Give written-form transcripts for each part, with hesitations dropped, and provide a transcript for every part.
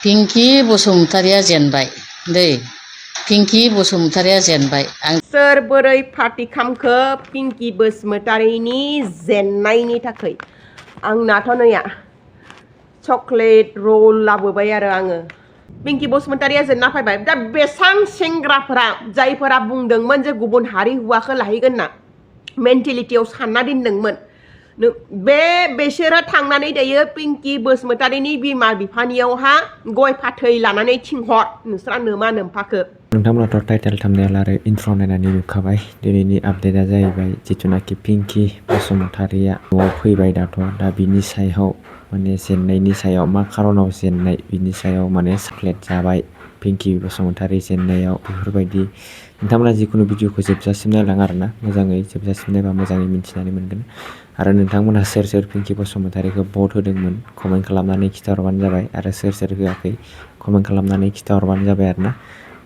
पिंकि बसुमतारिया जेनबाय दै पिंकि बसुमतारिया जेनबाय सोर बोरै पार्टि खामखो पिंकि बसुमतारिनि जेननायनि थाखाय आंनाथ' नैया चकलेट रल लाबोबाय आरो आङो पिंकि बसुमतारिया जेनना फैबाय दा बेसां सेंग्राफोरा जायफोरा बुंदोंमोन जे गुबुन हारि हौवाखौ लाहैगोन ना मेन्टेलिटियाव सानना दोनदोंमोन बेसोरो थांनानै दायो पिंकि बसुमतारिनि बिमा बिफानियावहा गय फाथै लानानै थिंहर नोंस्रा नोमा नोम्फाखो नोंथांमोनाथ' टाइटेल थाम्बनेल आरो इन्ट्र नायनानै नुखाबाय दिनैनि आपडेटआ जाहैबाय जिथुनाखि पिंकि बसुमतारिया न'आव फैबाय दा बिनि सायाव माने जेननायनि सायाव मा खारनाव जेननाय बिनि सायाव माने चकलेट जाबाय पिंकि बसुमतारि जेननायाव बेफोरबायदि नोंथांमोना जिखुनु भिडिअखौ जोबजासिम नायलां आरोना मोजाङै जोबजासिम नायबा मोजाङै मिन्थिनानै मोनगोन आरो नोंथांमोना सोर सोर पिंकि बसुमतारिखौ भट होदोंमोन कमेन्ट खालामनानै खिथाहरबानो जाबाय आरो सोर सोर होआखै कमेन्ट खालामनानै खिथाहरबानो जाबाय आरोना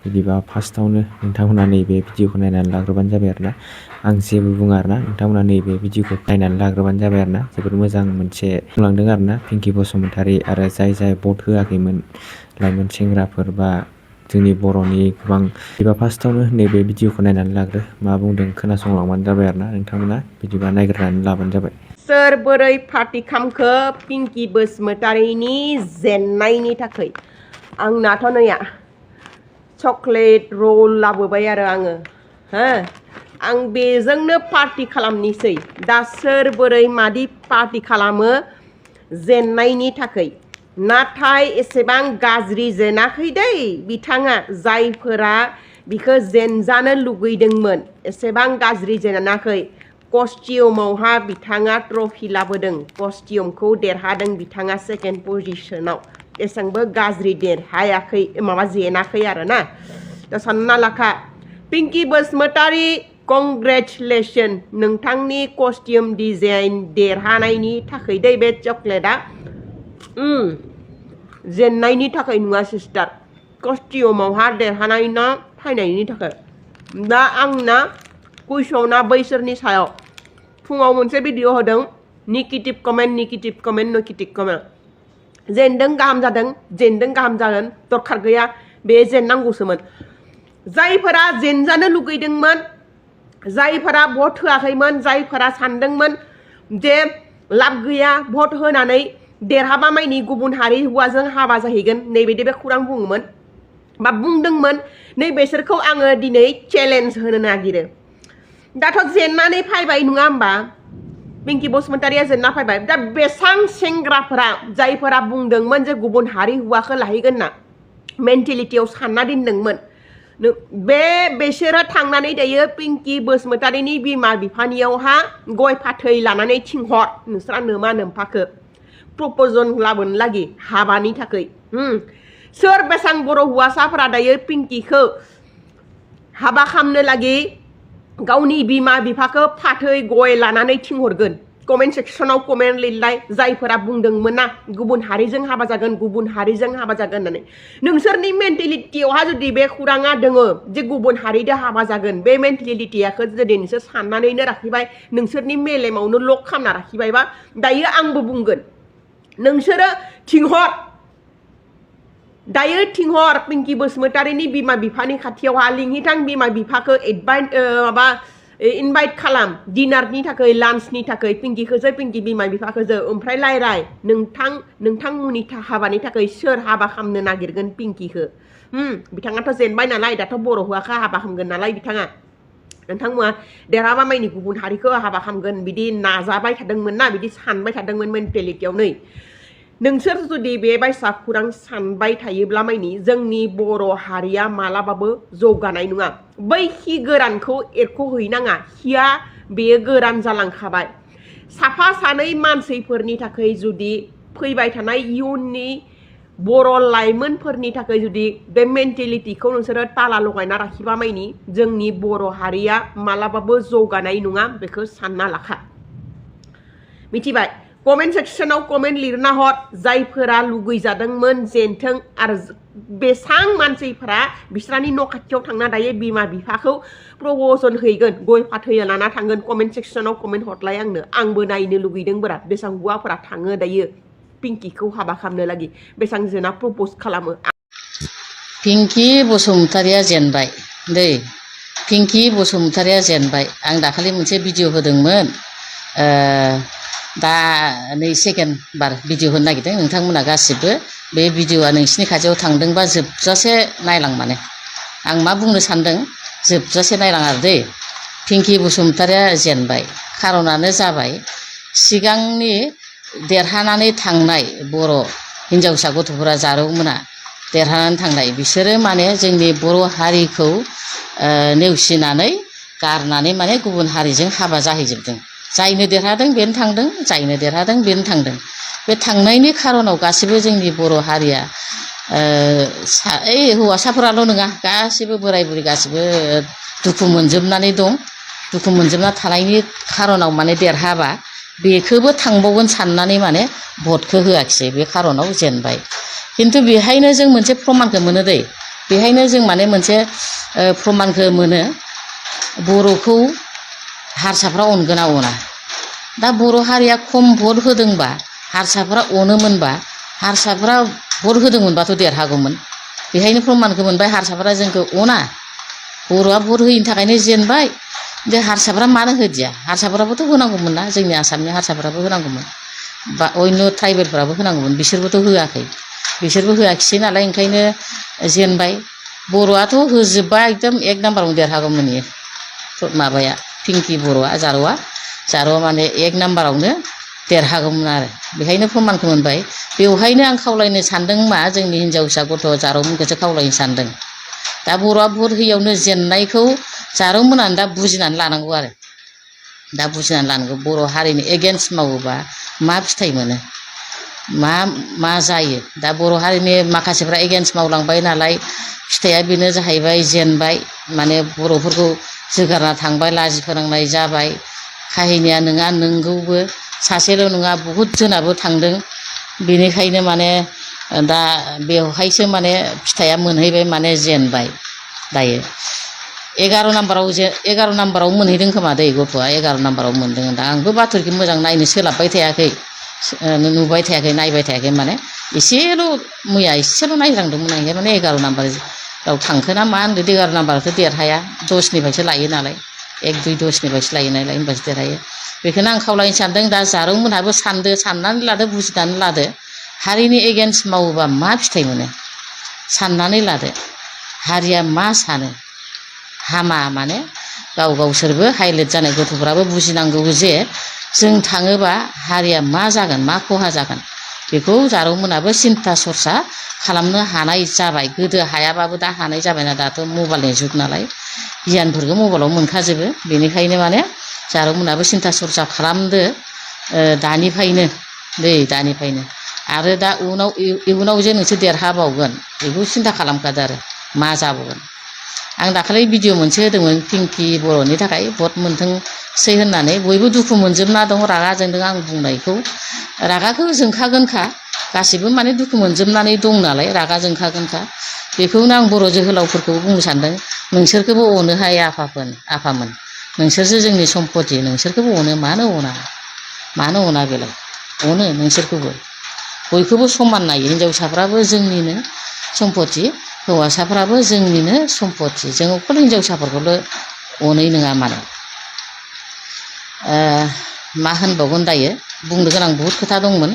बिदिबा फार्स्टआवनो नोंथांमोना नैबे भिडिअखौ नायनानै लाग्रोबानो जाबाय आरोना आं जेबो बुङा आरोना नोंथांमोना नैबे भिडिअखौ नायनानै लाग्रोबानो जाबाय आरोना जोबोद मोजां मोनसे बुंलांदों आरोना पिंकि बसुमतारि आरो जाय भट होआखैमोन लाइमोन सेंग्राफोर बा जोंनि बर'नि गोबां बिदिबा फार्स्टआवनो नैबे भिडिअखौ नायनानै लाग्रो मा बुंदों खोनासंलांबानो जाबाय आरोना नोंथांमोना बिदिबा नायग्रोनानै लाबानो जाबाय सोर बोरै पार्टि खामखो पिंकि बसुमतारिनि जेननायनि थाखाय आंनाथ' नैया चकलेट रल लाबोबाय आरो आङो आं बेजोंनो पार्टि खालामनोसै दा सोर बोरै मादि पार्टि खालामो जेननायनि थाखाय नाथाय एसेबां गाज्रि जेनाखै दै बिथाङा जायफोरा बिखौ जेनजानो लुगैदोंमोन एसेबां गाज्रि जेनाखै कस्टिउमावहा बिथाङा ट्रफि लाबोदों कस्टिउमखौ देरहादों बिथाङा सेकेन्ड पजिशनाव एसेबांबो गाज्रि देरहायाखै माबा जेनाखै आरोना दा सानना लाखा पिंकि बसुमतारि कंग्रेचुलेसन नोंथांनि कस्टिउम डिजाइन देरहानायनि थाखाय दै बे चकलेटआ जेननायनि थाखाय नङा सिस्टार कस्टिउमावहा देरहानायना फैनायनि थाखाय दा आंना कुइसना बैसोरनि सायाव फुङाव मोनसे भिडिअ होदों नेगेटिभ कमेन्ट जेनदों गाहाम जादों जेनदों गाहाम जागोन दरखार गैया बे जेननांगौसोमोन जायफोरा जेनजानो लुगैदोंमोन जायफोरा भट होआखैमोन जायफोरा सानदोंमोन जे लाब गैया भट होनानै देरहाबा माइनि गुबुन हारि हौवाजों हाबा जाहैगोन नैबायदि बे खौरां बुङोमोन बा बुंदोंमोन नैबेसोरखौ आङो दिनै चेलेन्ज होनो नागिरो दाथ' जेननानै फैबाय नङा होमबा पिंकि बसुमतारिया जेनना फैबाय दा बेसां सेंग्राफोरा जायफोरा बुंदोंमोन जे गुबुन हारि हौवाखौ लाहैगोन ना मेन्टेलिटियाव सानना दोनदोंमोन बेसोरो थांनानै दायो पिंकि बसुमतारिनि बिमा बिफानियावहा गय फाथै लानानै थिंहर नोंस्रा नोमा नोम्फाखो प्रप'जन लाबोनो लागि हाबानि थाखाय सोर बेसां बर' हौवासाफोरा दायो पिंकिखौ हाबा खालामनो लागि गावनि बिमा बिफाखौ फाथै गय लानानै थिंहरगोन कमेन्ट सेक्सनाव कमेन्ट लिरलाय जायफोरा बुंदोंमोन ना गुबुन हारिजों हाबा जागोन होननानै नोंसोरनि मेन्टेलिटियावहा जुदि बे खौराङा दोङो जे गुबुन हारिजों हाबा जागोन बे मेन्टेलिटियाखौ जुदि नोंसोर साननानैनो लाखिबाय नोंसोरनि मेलेमावनो लक खालामना लाखिबायबा दायो आंबो बुंगोन नोंसोरो थिंहर पिंकि बसुमतारिनि बिमा बिफानि खाथियावहा लिंहैथां बिमा बिफाखौ इनभाइट खालाम डिनारनि थाखाय लान्चनि थाखाय पिंकि बिमा बिफाखौजो ओमफ्राय रायलाय नोंथांमोननि हाबानि थाखाय सोर हाबा खालामनो नागिरगोन पिंकिखौ बिथाङाथ' जेनबाय नालाय दाथ' बर' हौवाखौ हाबा खालामगोन नालाय बिथाङा नोंथांमोना देरहाबा माइनि गुबुन हारिखौ हाबा खालामगोन बिदि नाजाबाय थादोंमोन ना बिदि सानबाय थादोंमोन मेन्टेलिटियाव नै नोंसोर जुदि बे बायसा खौरां सानबाय थायोब्ला माइनि जोंनि बर' हारिया मालाबाबो जौगानाय नङा बै खि गोरानखौ एरख'हैनाङा खिया बेयो गोरान जालांखाबाय साफा सानै मानसिफोरनि थाखाय जुदि फैबाय थानाय इयुननि बर' लाइमोनफोरनि थाखाय जुदि बे मेन्टेलिटिखौ नोंसोरो ताला लगायना लाखिबा माइनि जोंनि बर' हारिया मालाबाबो जौगानाय नङा बेखौ सानना लाखा मिथिबाय कमेन्ट सेक्सनाव कमेन्ट लिरना हर जायफोरा लुगैजादोंमोन जेनथों आरो बेसां मानसिफोरा बिस्रानि न' खाथियाव थांना दायो बिमा बिफाखौ प्रप'जन हैगोन गय फाथै लाना थांगोन कमेन्ट सेक्सनाव कमेन्ट हरलाय आंनो आंबो नायनो लुगैदों बिराद बेसां हौवाफोरा थाङो दायो पिंकिखौ हाबा खालामनो लागि बेसेबां जोना प्रप'ज खालामो पिंकि बसुमतारिया जेनबाय दै पिंकि बसुमतारिया जेनबाय आं दाखालि मोनसे भिडिअ होदोंमोन दा नै सेकेन्ड बार भिडिअ होनो नागिरदों नोंथांमोना गासिबो बे भिडिअआ नोंसिनि खाथियाव थांदोंबा जोबजासे नायलां माने आं मा बुंनो सानदों जोबजासे नायलां आरो दै पिंकि बसुमतारिया जेनबाय खारनानो जाबाय सिगांनि देरहानानै थांनाय बर' हिनजावसा गथ'फोरा जारौमोना देरहानानै थांनाय बिसोरो माने जोंनि बर' हारिखौ नेवसिनानै गारनानै माने गुबुन हारिजों हाबा जाहैजोबदों जायनो देरहादों बेनो थांदों जायनो देरहादों बेनो थांदों बे थांनायनि खारनाव गासिबो जोंनि बर' हारिया हौवासाफोराल' नङा गासिबो बोराय बुरै गासिबो दुखु मोनजोबनानै दं दुखु मोनजोबना थानायनि खारनाव माने देरहाबा बेखौबो थांबावगोन साननानै माने भटखौ होआखिसै बे खारनाव जेनबाय खिन्थु बेहायनो जों मोनसे प्रमानखौ मोनो दै बेहायनो जों माने मोनसे प्रमानखौ मोनो बर'खौ हारसाफ्रा अनगोना अना दा बर' हारिया खम भट होदोंबा हारसाफ्रा अनोमोनबा हारसाफ्रा भट होदोंमोनबाथ' देरहागौमोन बेहायनो प्रमानखौ मोनबाय हारसाफ्रा जोंखौ अना बर'आ भट होयिनि थाखायनो जेनबाय जे हारसाफ्रा मानो होदिया हारसाफ्राबोथ' होनांगौमोन ना जोंनि आसामनि हारसाफ्राबो होनांगौमोन बा अन्य ट्राइबेलफ्राबो होनांगौमोन बिसोरबोथ' होआखै बिसोरबो होआखिसै नालाय ओंखायनो जेनबाय बर'आथ' होजोबबा एकदम एक नाम्बारावनो देरहागौमोन इयो माबाया पिंकि बर'आ जारौआ माने एक नाम्बारावनो देरहागौमोन आरो बेहायनो प्रमानखौ मोनबाय बेवहायनो आं खावलायनो सानदों मा जोंनि हिनजावसा गथ' जारौमोनखौसो खावलायनो सानदों दा बर'आ भट होयियावनो जेननायखौ जारौमोनानो दा बुजिनानै लानांगौ आरो दा बुजिनानै लानांगौ बर' हारिनि एगेन्स्ट मावोबा मा फिथाइ मोनो मा जायो दा बर' हारिनि माखासेफ्रा एगेन्स्ट मावलांबाय नालाय फिथाइया बेनो जाहैबाय जेनबाय माने बर'फोरखौ जोगारना थांबाय लाजि फोनांनाय जाबाय काहिनिया नङा नंगौबो सासेल' नङा बहुद जोनाबो थांदों बेनिखायनो माने दा बेवहायसो माने फिथाइया मोनहैबाय माने जेनबाय दायो 11 नाम्बाराव मोनहैदों खोमा दै गथ'आ 11 नाम्बाराव मोनदों दा आंबो बाथरिखौ मोजां नायनो सोलाबबाय थायाखै नुबाय थायाखै नायबाय थायाखै माने मैया एसेल' नायलांदोंमोन आं माने 11 नाम्बाराव थांखो ना मा होनदों 11 नाम्बाराथ' देरहाया 10निफ्रायसो लायो नालाय 1 2 10निफ्रायसो लायो नालाय होनबासो देरहायो बेखौनो आं खावलायनो सानदों दा जारौमोनहाबो साननानै लादो बुजिनानै लादो हारिनि एगेन्स्ट मावोबा मा फिथाइ मोनो साननानै लादो हारिया मा सानो हामा माने गावसोरबो हाइलाइट जानाय गथ'फ्राबो बुजिनांगौ जे जों थाङोबा हारिया मा जागोन मा खहा जागोन बेखौ जारौमोनाबो सिन्था सरसा खालामनो हानाय जाबाय गोदो हायाबाबो दा हानाय जाबायना दाथ' मबाइलनि जुग नालाय गियानफोरखौ मबाइलाव मोनखाजोबो बेनिखायनो माने जारौमोनाबो सिन्था सरसा खालामदो दानिफ्रायनो आरो दा इयुनाव जे नोंसोर देरहाबावगोन बेखौ सिन्था खालामखादो आरो मा जाबावगोन आं दाखालि भिडिअ मोनसे होदोंमोन पिंकि बर'नि थाखाय भट मोनथोंसै होननानै बयबो दुखु मोनजोबना दं रागा जोंदों आं बुंनायखौ रागाखौ जोंखागोनखा गासिबो माने दुखु मोनजोबनानै दं नालाय रागा जोंखागोनखा बेखौनो आं बर' जोहोलावफोरखौ बुंनो सानदों नोंसोरखौबो अनोहाय आफामोन नोंसोरसो जोंनि सम्पति नोंसोरखौबो अनो मानो अना बेलाय अनो नोंसोरखौबो बयखौबो समान नायो हिनजावसाफ्राबो जोंनिनो सम्पति हौवासाफ्राबो जोंनिनो सम्पति जों अकल हिनजावसाफोरखौल' अनै नङा माने मा होनबावगोन दायो बुंनो गोनां बहुद खोथा दंमोन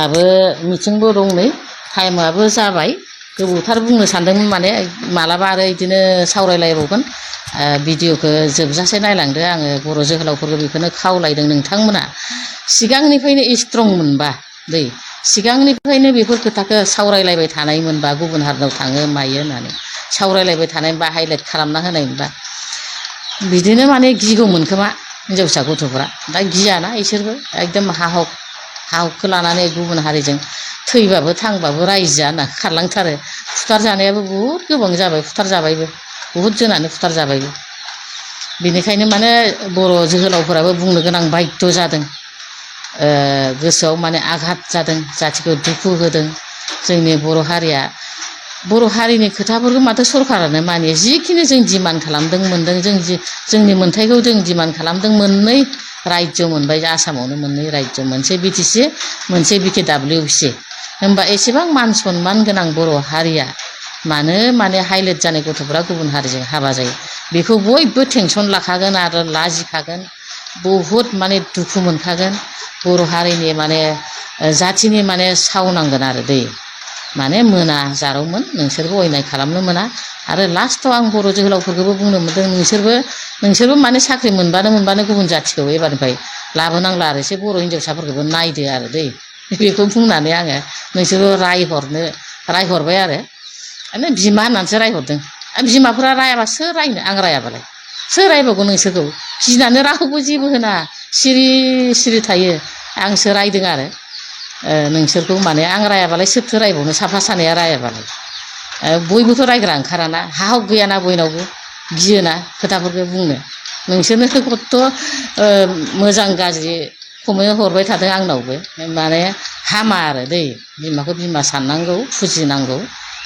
आरो मिथिंबो दं नै टाइमाबो जाबाय गोबावथार बुंनो सानदोंमोन माने मालाबा आरो बिदिनो सावरायलायबावगोन भिडिअखौ जोबजासे नायलांदो आङो बर' जोहोलावफोरखौ बेखौनो खावलायदों नोंथांमोना सिगांनिफ्रायनो स्ट्रं मोनबा सिगांनिफ्रायनो बेफोर खोथाखौ सावरायलायबाय थानायमोनबा गुबुन हारिनाव थाङो मायो होननानै सावरायलायबाय थानायबा हाइलाइट खालामना होनायमोनबा बिदिनो माने गिगौमोन खोमा हिनजावसा गथ'फ्रा दा गियाना इसोरबो एकदम हाहुखौ लानानै गुबुन हारिजों थैबाबो थांबाबो रायजोआ होनना खारलांथारो फुथार जानायाबो बहुद गोबां जाबाय फुथार जाबायबो बहुद जोनानो फुथार जाबायबो बेनिखायनो माने बर' जोहोलावफोराबो बुंनो गोनां बायध्य जादों गोसोआव माने आघात जादों जाथिखौ दुखु होदों जोंनि बर' हारिनि खोथाफोरखौ माथो सरकारानो मानियो जिखिनि जों डिमान्ड खालामदों मोनदों जोंनि मोन्थायखौ जों डिमान्ड खालामदों रायजो मोनबाय आसामावनो मोननै रायजो मोनसे बिटिसि मोनसे बिटिडब्लिउसि होमबा एसेबां मान सनमान गोनां बर' हारिया मानो माने हाइलाइट जानाय गथ'फोरा गुबुन हारिजों हाबा जायो बेखौ बयबो टेनसन लाखागोन आरो लाजिखागोन बहुद माने दुखु मोनखागोन बर' हारिनि माने जाथिनि माने सावनांगोन आरो दै माने मोना जारौमोन नोंसोरबो अयनाय खालामनो मोना आरो लास्टआव आं बर' जोहोलावफोरखौबो बुंनो मोनदों नोंसोरबो माने साख्रि मोनबानो गुबुन जाथिखौ एबारनिफ्राय लाबोनांला आरो एसे बर' हिन्जावसाफोरखौबो नायदो आरो दै बेखौ बुंनानै आङो नोंसोरबो रायहरबाय आरो माने बिमा होननानैसो रायहरदों बिमाफोरा रायाबा सोर रायनो आं रायाबालाय सोर रायबावगौ नोंसोरखौ गिनानै रावखौबो जेबो होना सिरि सिरि थायो आंसो रायदों आरो नोंसोरखौ माने आं रायाबालाय सोरथो रायबावनो साफा सानैया रायाबालाय बयबोथ' रायग्रा ओंखाराना हा हक गैयाना बयनावबो गियोना खोथाफोरखौ बुंनो नोंसोरनो खथ' मोजां गाज्रि कमेन्ट हरबाय थादों आंनावबो माने हामा आरो दै बिमाखौ बिमा साननांगौ फुजिनांगौ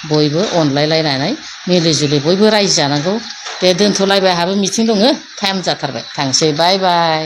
बयबो अनलायलायनानै मिलि जुलि बयबो रायजो जानांगौ दे दोनथ'लायबाय आंहाबो मिटिं दङ टाइम जाथारबाय थांसै बाय बाय